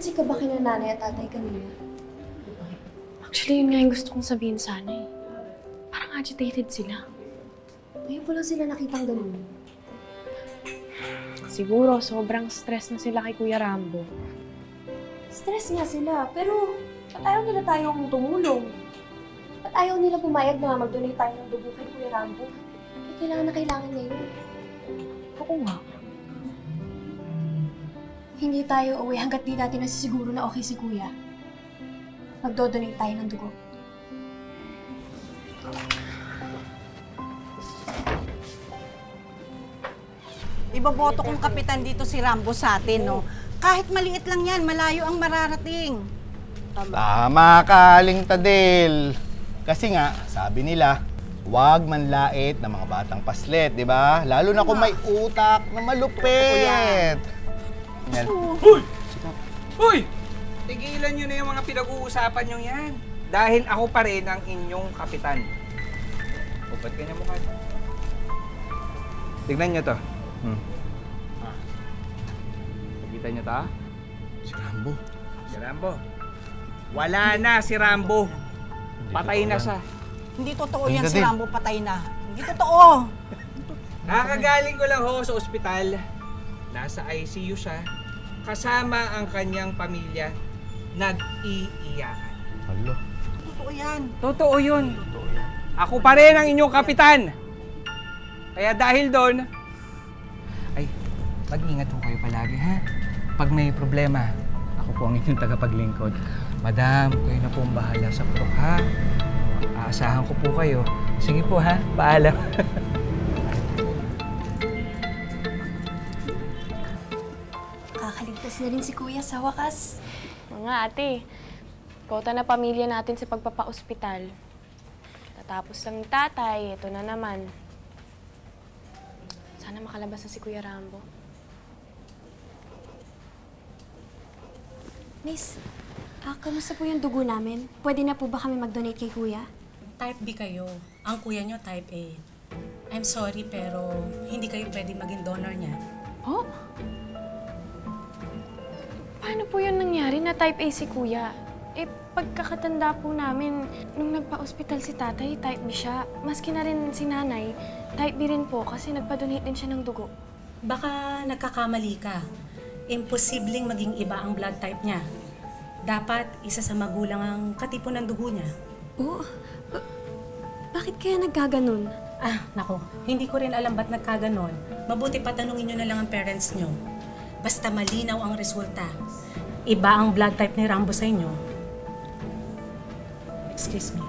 Nagpansin ka ba kina nanay at tatay kanina? Actually, yun nga yung gusto kong sabihin sana eh. Parang agitated sila. Ngayon ko lang sila nakitang ganun. Siguro, sobrang stress na sila kay Kuya Rambo. Stress nga sila, pero ba't ayaw nila tayong tumulong? Ba't ayaw nila pumayag na mag-donate tayo ng dugo kay Kuya Rambo? Eh, kailangan na kailangan niya yun. Oo nga. Hindi tayo uwi hanggat di natin nasisiguro na okay si Kuya. Magdodonate tayo ng dugo. Iboboto kong kapitan dito si Rambo sa atin, no? Kahit maliit lang yan, malayo ang mararating. Tama ka, Aling Tadel. Kasi nga, sabi nila, huwag manlait ng mga batang paslet, di ba? Lalo na kung may utak na malupit. Yan. Hoy! Hoy! Tigilan nyo na yung mga pinag-uusapan nyo yan. Dahil ako pa rin ang inyong kapitan. O, ba't ganyan mukha? Tignan nyo to. Nakita nyo to? Si Rambo. Si Rambo. Wala na si Rambo. Patay na siya. Hindi totoo yan si Rambo, patay na. Hindi totoo. Nakakagaling ko lang ho sa ospital. Nasa ICU siya. Kasama ang kanyang pamilya. Nag-iiyakan. Hala. Totoo yan. Totoo yun. Ako pa rin ang inyong kapitan. Kaya dahil doon, ay, mag-ingat po kayo palagi, ha? Pag may problema, ako po ang inyong tagapaglingkod. Madam, kayo na po ang bahala sa prok, ha? Aasahan ko po kayo. Sige po, ha? Paalam. Kakaligtas na rin si Kuya sa wakas. Mga ate, kota na pamilya natin sa pagpapa-ospital. Tatapos lang ni tatay, ito na naman. Sana makalabas na si Kuya Rambo. Miss, kamusta po yung dugo namin? Pwede na po ba kami mag-donate kay Kuya? Type B kayo. Ang kuya nyo, type A. I'm sorry, pero hindi kayo pwede maging donor niya. Oh? Paano po yun nangyari na type A si Kuya? Eh, pagkakatanda po namin, nung nagpa-ospital si tatay, type B siya. Maski na rin si nanay, type B rin po kasi nagpa-donate din siya ng dugo. Baka nagkakamali ka. Imposibleng maging iba ang blood type niya. Dapat isa sa magulang ang katipo ng dugo niya. Oo? Bakit kaya nagkaganon? Nako, hindi ko rin alam ba't nagkaganon. Mabuti patanungin nyo na lang ang parents nyo. Basta malinaw ang resulta. Iba ang blood type ni Rambo sa inyo. Excuse me.